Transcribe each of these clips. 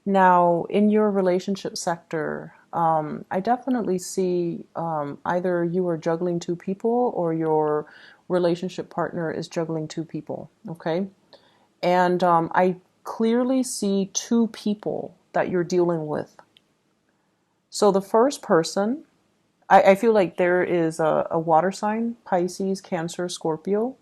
Now, in your relationship sector, I definitely see either you are juggling two people or your relationship partner is juggling two people, okay? And I clearly see two people that you're dealing with. So the first person, I feel like there is a water sign, Pisces, Cancer, Scorpio,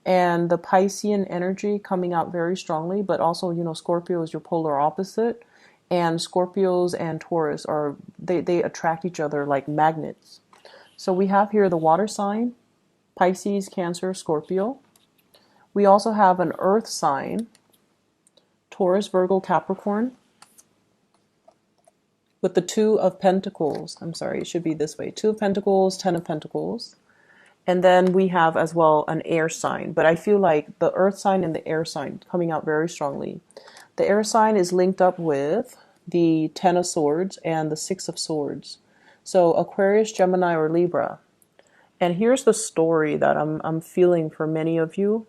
and the Piscean energy coming out very strongly, but also, Scorpio is your polar opposite, and Scorpios and Taurus they attract each other like magnets. So we have here the water sign, Pisces, Cancer, Scorpio. We also have an earth sign, Taurus, Virgo, Capricorn, with the Two of Pentacles. I'm sorry, it should be this way. Two of Pentacles, Ten of Pentacles. And then we have as well an air sign. But I feel like the earth sign and the air sign coming out very strongly. The air sign is linked up with the Ten of Swords and the Six of Swords. So Aquarius, Gemini, or Libra. And here's the story that I'm feeling for many of you.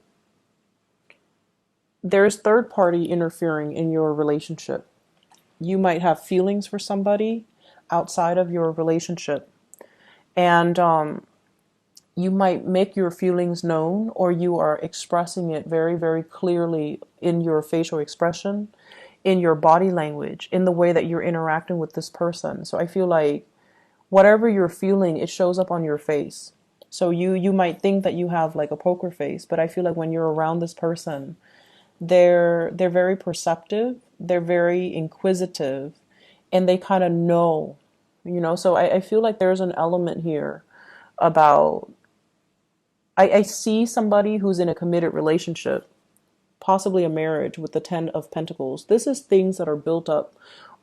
There's third party interfering in your relationship. You might have feelings for somebody outside of your relationship. And you might make your feelings known, or you are expressing it very, very clearly in your facial expression, in your body language, in the way that you're interacting with this person. So I feel like whatever you're feeling, it shows up on your face. So you might think that you have like a poker face, but I feel like when you're around this person, they're very perceptive, they're very inquisitive, and they kind of know, So I feel like there's an element here about I see somebody who's in a committed relationship, possibly a marriage with the Ten of Pentacles. This is things that are built up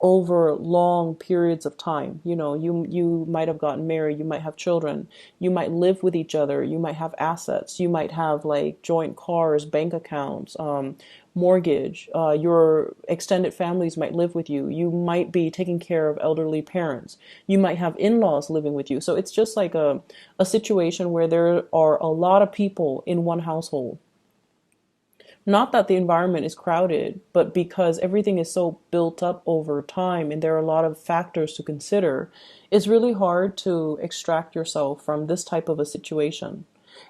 over long periods of time. You might have gotten married, you might have children, you might live with each other, you might have assets, you might have like joint cars, bank accounts, mortgage. Your extended families might live with you. You might be taking care of elderly parents. You might have in-laws living with you. So it's just like a situation where there are a lot of people in one household. Not that the environment is crowded, but because everything is so built up over time and there are a lot of factors to consider, it's really hard to extract yourself from this type of a situation.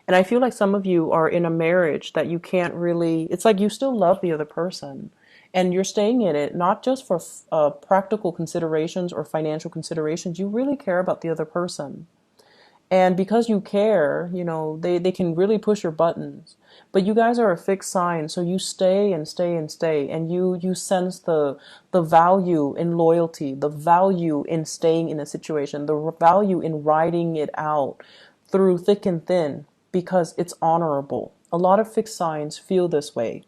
And I feel like some of you are in a marriage that you can't really, it's like you still love the other person and you're staying in it, not just for practical considerations or financial considerations. You really care about the other person. And because you care, they can really push your buttons. But you guys are a fixed sign, so you stay and stay and stay. And you sense the value in loyalty, the value in staying in a situation, the value in riding it out through thick and thin because it's honorable. A lot of fixed signs feel this way.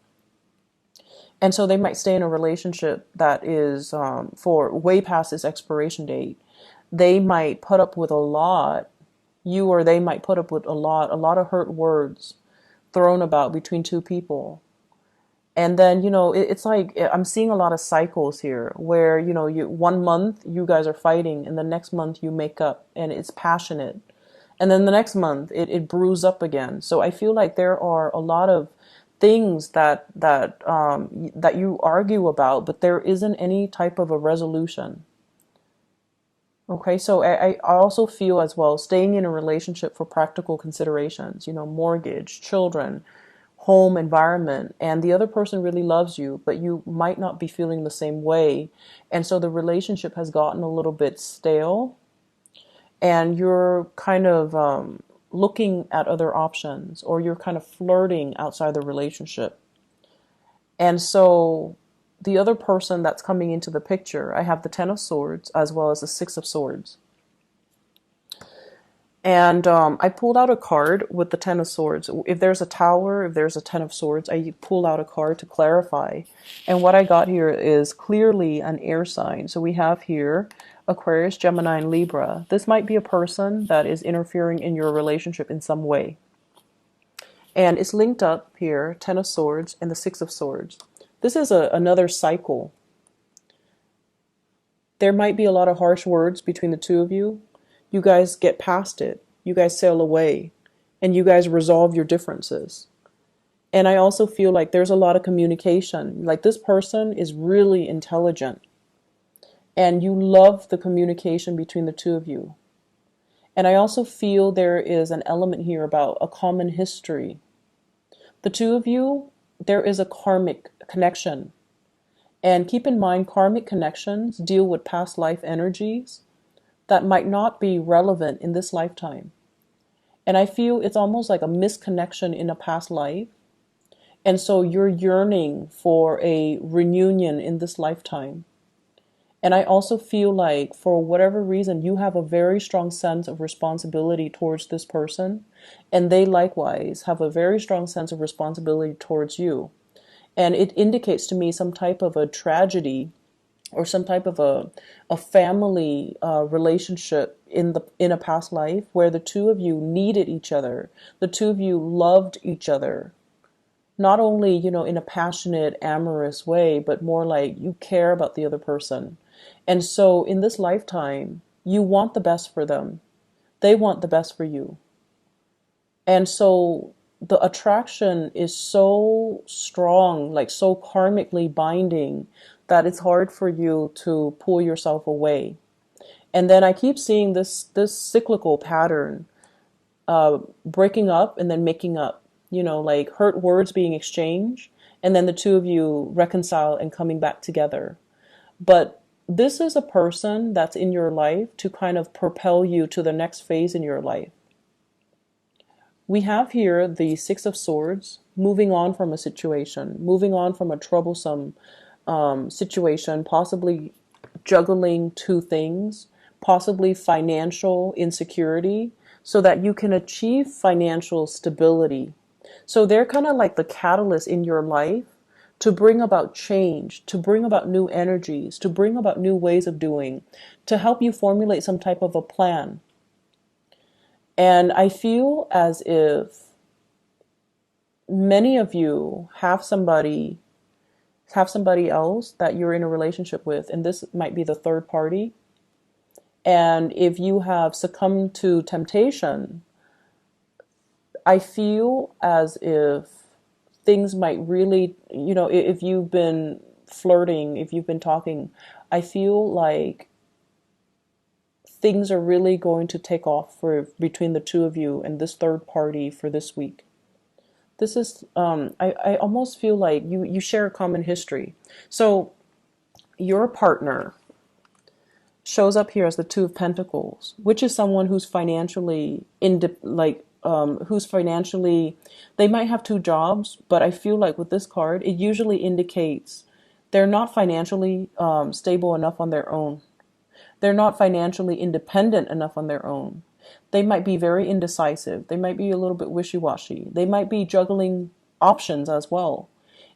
And so they might stay in a relationship that is for way past its expiration date. They might put up with a lot you or they might put up with a lot of hurt words thrown about between two people. And then, it's like I'm seeing a lot of cycles here where, you 1 month you guys are fighting and the next month you make up and it's passionate. And then the next month it brews up again. So I feel like there are a lot of things that you argue about, but there isn't any type of a resolution. Okay, so I also feel as well staying in a relationship for practical considerations, mortgage, children, home environment, and the other person really loves you, but you might not be feeling the same way. And so the relationship has gotten a little bit stale, and you're kind of looking at other options, or you're kind of flirting outside the relationship. And so the other person that's coming into the picture, I have the Ten of Swords as well as the Six of Swords. And I pulled out a card with the Ten of Swords. If there's a Tower, if there's a Ten of Swords, I pull out a card to clarify. And what I got here is clearly an air sign. So we have here Aquarius, Gemini, and Libra. This might be a person that is interfering in your relationship in some way. And it's linked up here, Ten of Swords and the Six of Swords. This is another cycle. There might be a lot of harsh words between the two of you. You guys get past it. You guys sail away. And you guys resolve your differences. And I also feel like there's a lot of communication. Like this person is really intelligent. and you love the communication between the two of you. And I also feel there is an element here about a common history. The two of you, there is a karmic connection. And keep in mind, karmic connections deal with past life energies that might not be relevant in this lifetime. And I feel it's almost like a misconnection in a past life. And so you're yearning for a reunion in this lifetime. And I also feel like for whatever reason, you have a very strong sense of responsibility towards this person. And they likewise have a very strong sense of responsibility towards you. And it indicates to me some type of a tragedy or some type of a family relationship in a past life where the two of you needed each other. The two of you loved each other. Not only, in a passionate, amorous way, but more like you care about the other person. And so in this lifetime, you want the best for them. They want the best for you. And so the attraction is so strong, like so karmically binding, that it's hard for you to pull yourself away. And then I keep seeing this cyclical pattern, breaking up and then making up, like hurt words being exchanged, and then the two of you reconcile and coming back together. But this is a person that's in your life to kind of propel you to the next phase in your life. We have here the Six of Swords, moving on from a situation, moving on from a troublesome situation, possibly juggling two things, possibly financial insecurity, so that you can achieve financial stability. So they're kind of like the catalyst in your life to bring about change, to bring about new energies, to bring about new ways of doing, to help you formulate some type of a plan. And I feel as if many of you have somebody else that you're in a relationship with, and this might be the third party. And if you have succumbed to temptation, I feel as if things might really, if you've been flirting, if you've been talking, I feel like things are really going to take off for between the two of you and this third party for this week. This is, I almost feel like you share a common history. So your partner shows up here as the Two of Pentacles, which is someone who's financially, they might have two jobs, but I feel like with this card, it usually indicates they're not financially stable enough on their own. They're not financially independent enough on their own. They might be very indecisive. They might be a little bit wishy-washy. They might be juggling options as well.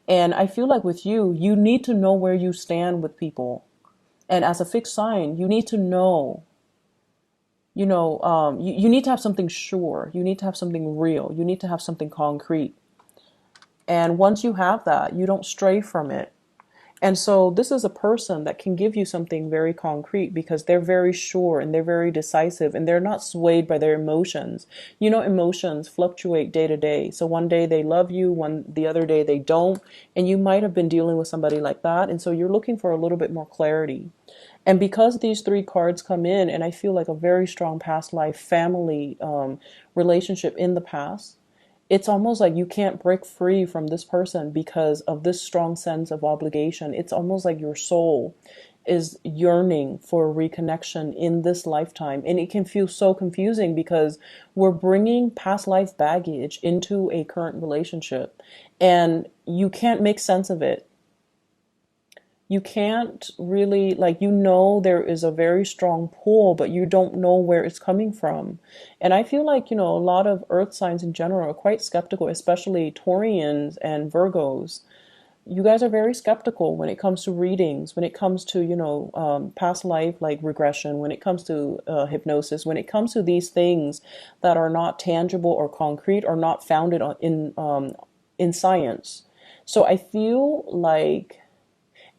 And I feel like with you, you need to know where you stand with people. And as a fixed sign, you need to know, you need to have something sure. You need to have something real. You need to have something concrete. And once you have that, you don't stray from it. And so this is a person that can give you something very concrete because they're very sure and they're very decisive and they're not swayed by their emotions. Emotions fluctuate day to day. So one day they love you, the other day they don't. And you might have been dealing with somebody like that. And so you're looking for a little bit more clarity. And because these three cards come in, and I feel like a very strong past life family relationship in the past, it's almost like you can't break free from this person because of this strong sense of obligation. It's almost like your soul is yearning for reconnection in this lifetime. And it can feel so confusing because we're bringing past life baggage into a current relationship and you can't make sense of it. You can't really, there is a very strong pull, but you don't know where it's coming from. And I feel like, a lot of earth signs in general are quite skeptical, especially Taurians and Virgos. You guys are very skeptical when it comes to readings, when it comes to, past life, like regression, when it comes to hypnosis, when it comes to these things that are not tangible or concrete or not founded in science. So I feel like,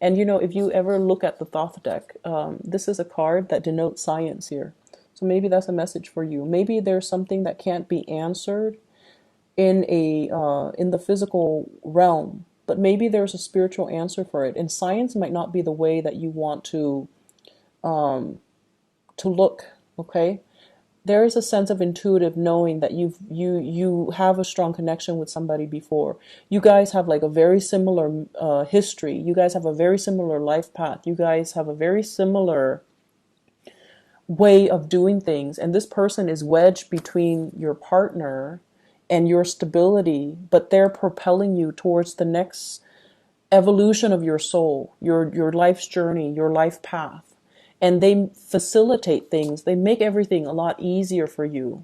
and if you ever look at the Thoth deck, this is a card that denotes science here. So maybe that's a message for you. Maybe there's something that can't be answered in the physical realm, but maybe there's a spiritual answer for it. And science might not be the way that you want to to look, okay? There is a sense of intuitive knowing that you have a strong connection with somebody before. You guys have like a very similar history. You guys have a very similar life path. You guys have a very similar way of doing things. And this person is wedged between your partner and your stability, but they're propelling you towards the next evolution of your soul, your life's journey, your life path. And they facilitate things. They make everything a lot easier for you.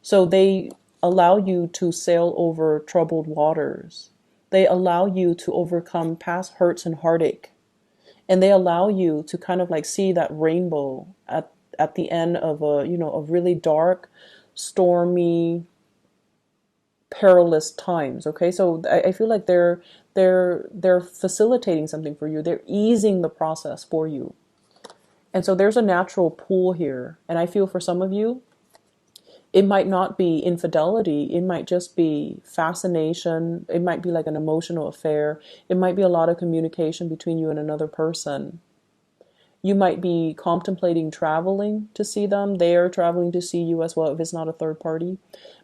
So they allow you to sail over troubled waters. They allow you to overcome past hurts and heartache. And they allow you to kind of like see that rainbow at the end of a really dark, stormy, perilous times. Okay, so I feel like they're facilitating something for you. They're easing the process for you. And so there's a natural pull here. And I feel for some of you, it might not be infidelity. It might just be fascination. It might be like an emotional affair. It might be a lot of communication between you and another person. You might be contemplating traveling to see them. They are traveling to see you as well if it's not a third party.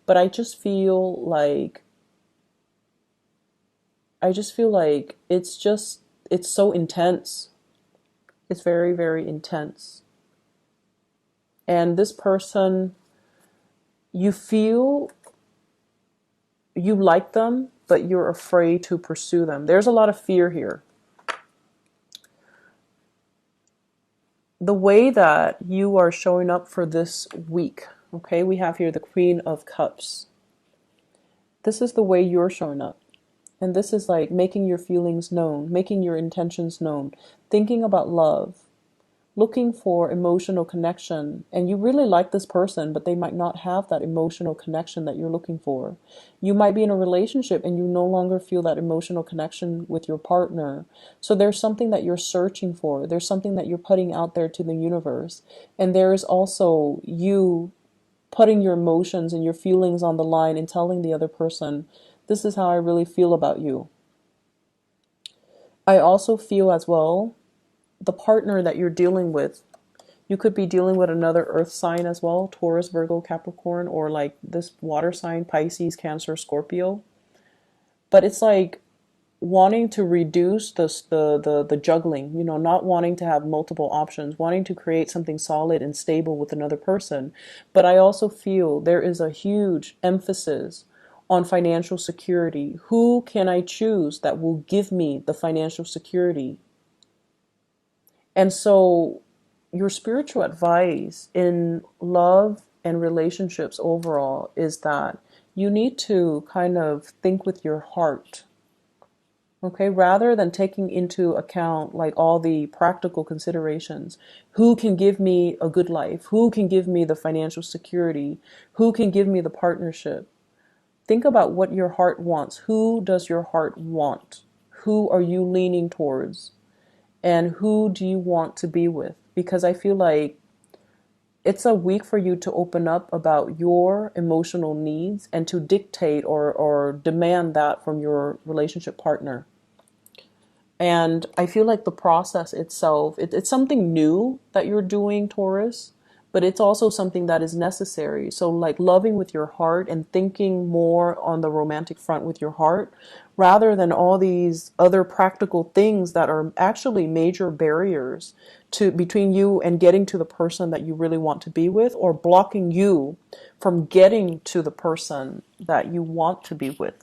But I just feel like it's so intense. It's very, very intense. And this person, you feel you like them, but you're afraid to pursue them. There's a lot of fear here. The way that you are showing up for this week, okay, we have here the Queen of Cups. This is the way you're showing up. And this is like making your feelings known, making your intentions known, thinking about love, looking for emotional connection. And you really like this person, but they might not have that emotional connection that you're looking for. You might be in a relationship and you no longer feel that emotional connection with your partner. So there's something that you're searching for. There's something that you're putting out there to the universe. And there is also you putting your emotions and your feelings on the line and telling the other person, this is how I really feel about you. I also feel as well, the partner that you're dealing with, you could be dealing with another earth sign as well, Taurus, Virgo, Capricorn, or like this water sign, Pisces, Cancer, Scorpio. But it's like wanting to reduce the juggling, not wanting to have multiple options, wanting to create something solid and stable with another person. But I also feel there is a huge emphasis on financial security. Who can I choose that will give me the financial security? And so your spiritual advice in love and relationships overall is that you need to kind of think with your heart. Okay, rather than taking into account like all the practical considerations. Who can give me a good life? Who can give me the financial security? Who can give me the partnership? Think about what your heart wants. Who does your heart want? Who are you leaning towards? And who do you want to be with? Because I feel like it's a week for you to open up about your emotional needs and to dictate or demand that from your relationship partner. And I feel like the process itself, it's something new that you're doing, Taurus, but it's also something that is necessary. So like loving with your heart and thinking more on the romantic front with your heart, rather than all these other practical things that are actually major barriers to between you and getting to the person that you really want to be with, or blocking you from getting to the person that you want to be with.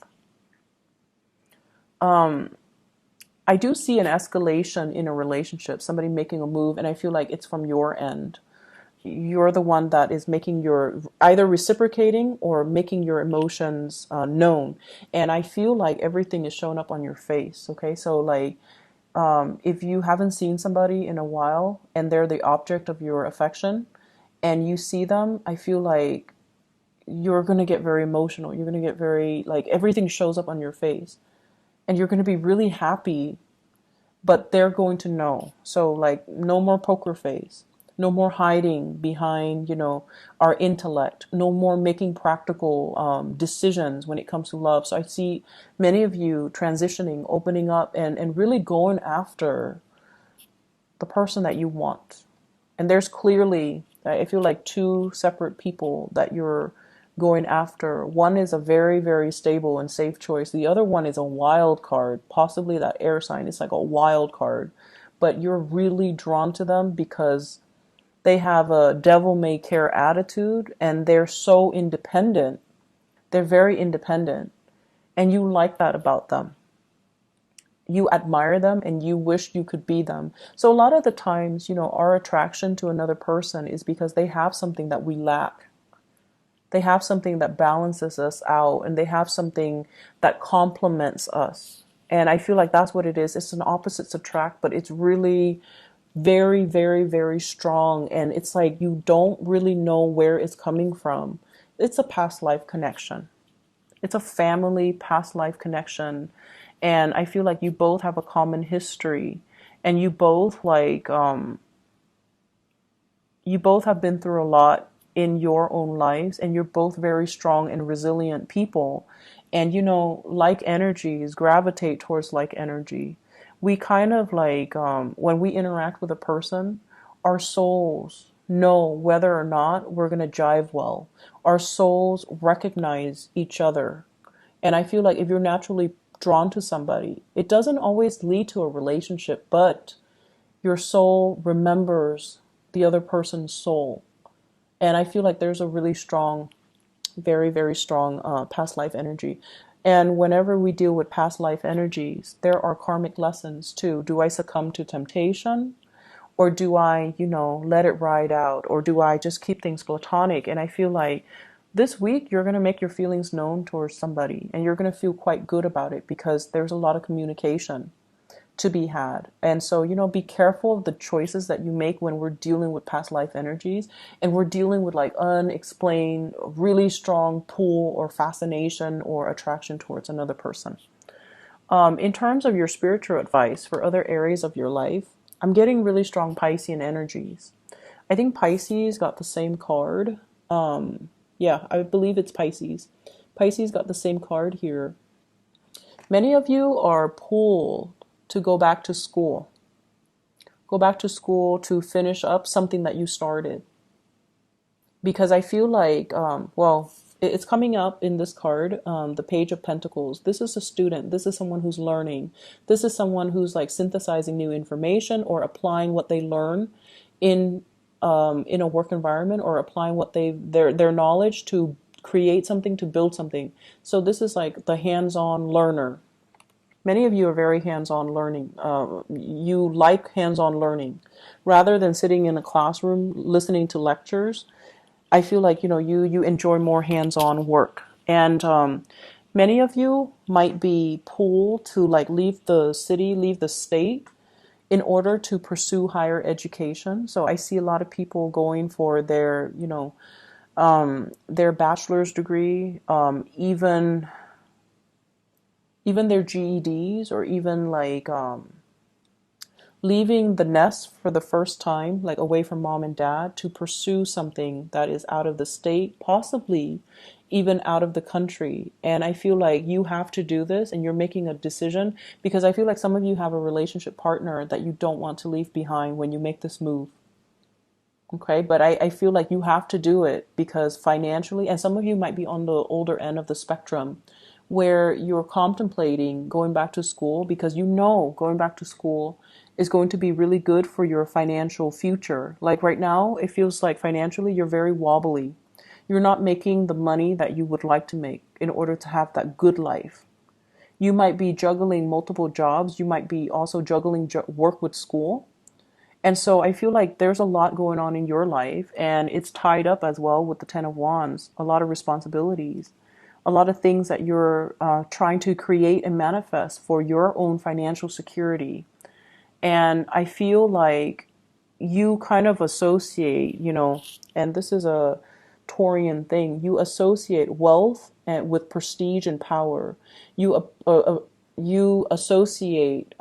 I do see an escalation in a relationship, somebody making a move, and I feel like it's from your end. You're the one that is making your, either reciprocating or making your emotions known. And I feel like everything is showing up on your face. Okay, so like if you haven't seen somebody in a while and they're the object of your affection and you see them, I feel like you're going to get very emotional. You're going to get very, like, everything shows up on your face and you're going to be really happy, but they're going to know. So like no more poker face. No more hiding behind, our intellect. No more making practical decisions when it comes to love. So I see many of you transitioning, opening up, and really going after the person that you want. And there's clearly, I feel like, two separate people that you're going after. One is a very, very stable and safe choice. The other one is a wild card, possibly that air sign. It's like a wild card. But you're really drawn to them because they have a devil may care attitude and they're so independent. They're very independent. And you like that about them. You admire them and you wish you could be them. So a lot of the times, our attraction to another person is because they have something that we lack. They have something that balances us out, and they have something that complements us. And I feel like that's what it is. It's an opposites attract, but it's really very, very, very strong. And it's like you don't really know where it's coming from. It's a past life connection. It's a family past life connection. And I feel like you both have a common history, and you both have been through a lot in your own lives, and you're both very strong and resilient people. And like energies gravitate towards like energy. We kind of like, when we interact with a person, our souls know whether or not we're going to jive well. Our souls recognize each other. And I feel like if you're naturally drawn to somebody, it doesn't always lead to a relationship, but your soul remembers the other person's soul. And I feel like there's a really strong, very, very strong past life energy. And whenever we deal with past life energies, there are karmic lessons too. Do I succumb to temptation? Or do I, let it ride out? Or do I just keep things platonic? And I feel like this week you're going to make your feelings known towards somebody, and you're going to feel quite good about it because there's a lot of communication to be had. And so, be careful of the choices that you make when we're dealing with past life energies and we're dealing with like unexplained, really strong pull or fascination or attraction towards another person. In terms of your spiritual advice for other areas of your life, I'm getting really strong Piscean energies. I think Pisces got the same card. Yeah, I believe it's Pisces. Pisces got the same card here. Many of you are pulled to go back to school. Go back to school to finish up something that you started. Because I feel like, it's coming up in this card, the Page of Pentacles. This is a student. This is someone who's learning. This is someone who's like synthesizing new information or applying what they learn in a work environment, or applying what their knowledge to create something, to build something. So this is like the hands-on learner. Many of you are very hands-on learning. You like hands-on learning. Rather than sitting in a classroom listening to lectures, I feel like, you enjoy more hands-on work. And many of you might be pulled to like leave the city, leave the state in order to pursue higher education. So I see a lot of people going for their bachelor's degree, even their GEDs, or even like leaving the nest for the first time, like away from mom and dad, to pursue something that is out of the state, possibly even out of the country. And I feel like you have to do this, and you're making a decision, because I feel like some of you have a relationship partner that you don't want to leave behind when you make this move. Okay, but I feel like you have to do it because financially, and some of you might be on the older end of the spectrum where you're contemplating going back to school, because going back to school is going to be really good for your financial future. Like right now, it feels like financially you're very wobbly. You're not making the money that you would like to make in order to have that good life. You might be juggling multiple jobs. You might be also juggling work with school. And so I feel like there's a lot going on in your life, and it's tied up as well with the Ten of Wands, a lot of responsibilities, a lot of things that you're trying to create and manifest for your own financial security. And I feel like you kind of associate, and this is a Taurian thing, you associate wealth with prestige and power. You associate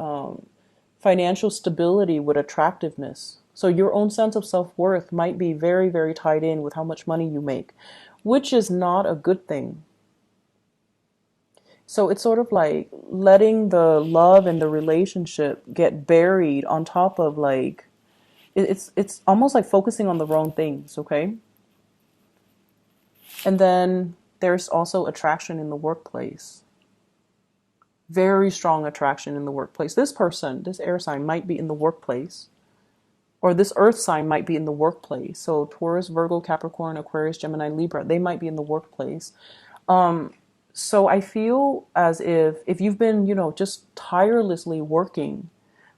financial stability with attractiveness. So your own sense of self-worth might be very, very tied in with how much money you make, which is not a good thing. So it's sort of like letting the love and the relationship get buried on top of like It's almost like focusing on the wrong things, okay? And then there's also attraction in the workplace. Very strong attraction in the workplace. This person, this air sign, might be in the workplace, or this earth sign might be in the workplace. So Taurus, Virgo, Capricorn, Aquarius, Gemini, Libra, they might be in the workplace. So I feel as if you've been, just tirelessly working,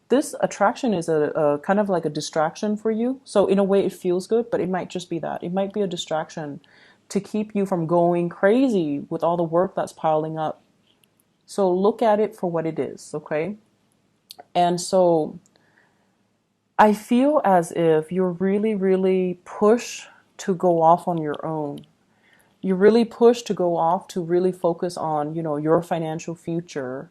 this attraction is a kind of like a distraction for you. So in a way it feels good, but it might just be that. It might be a distraction to keep you from going crazy with all the work that's piling up. So look at it for what it is, okay? And so I feel as if you're really, really pushed to go off on your own. You're really pushed to go off to really focus on, your financial future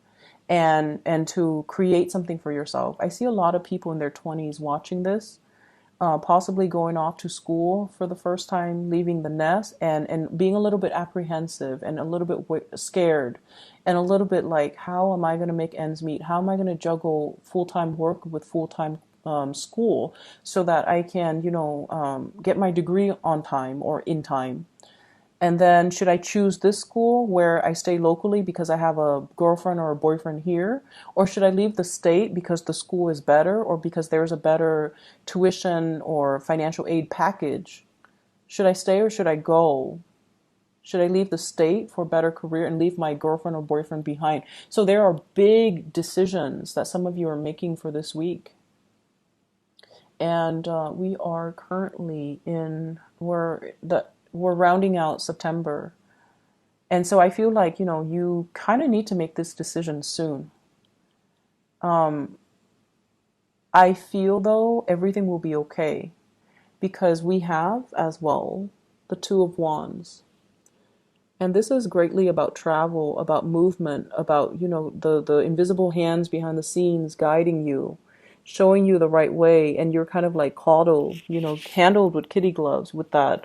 and to create something for yourself. I see a lot of people in their 20s watching this, possibly going off to school for the first time, leaving the nest, and being a little bit apprehensive and a little bit scared and a little bit like, how am I going to make ends meet? How am I going to juggle full-time work with full-time school so that I can, get my degree on time or in time? And then should I choose this school where I stay locally because I have a girlfriend or a boyfriend here? Or should I leave the state because the school is better or because there's a better tuition or financial aid package? Should I stay or should I go? Should I leave the state for a better career and leave my girlfriend or boyfriend behind? So there are big decisions that some of you are making for this week. And we are currently we're rounding out September. And so I feel like, you kind of need to make this decision soon. I feel though everything will be okay because we have as well the Two of Wands. And this is greatly about travel, about movement, about, the invisible hands behind the scenes guiding you, showing you the right way, and you're kind of like coddled, handled with kitty gloves with that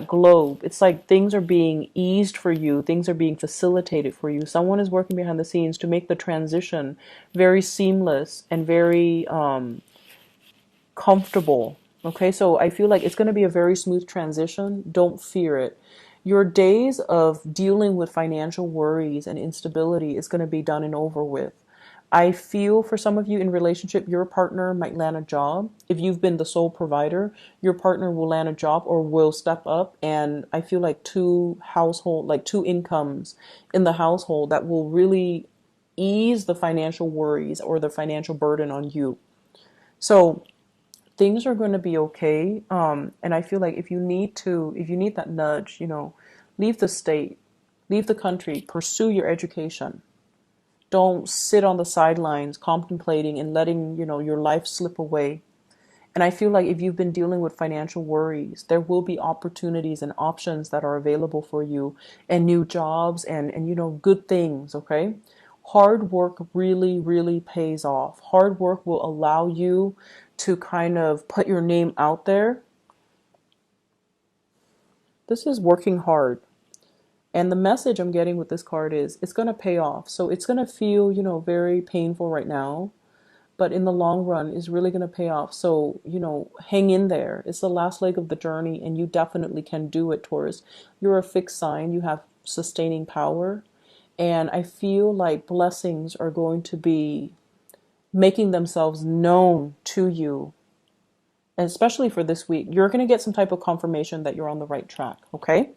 globe. It's like things are being eased for you, things are being facilitated for you. Someone is working behind the scenes to make the transition very seamless and very comfortable. Okay, so I feel like it's going to be a very smooth transition. Don't fear it. Your days of dealing with financial worries and instability is going to be done and over with. I feel for some of you in relationship, your partner might land a job. If you've been the sole provider, your partner will land a job or will step up. And I feel like two incomes in the household that will really ease the financial worries or the financial burden on you. So things are going to be okay. And I feel like if you need that nudge, leave the state, leave the country, pursue your education. Don't sit on the sidelines contemplating and letting, your life slip away. And I feel like if you've been dealing with financial worries, there will be opportunities and options that are available for you and new jobs and good things, okay? Hard work really, really pays off. Hard work will allow you to kind of put your name out there. This is working hard. And the message I'm getting with this card is it's going to pay off. So it's going to feel, very painful right now, but in the long run is really going to pay off. So, hang in there. It's the last leg of the journey and you definitely can do it, Taurus. You're a fixed sign. You have sustaining power. And I feel like blessings are going to be making themselves known to you. And especially for this week, you're going to get some type of confirmation that you're on the right track. Okay?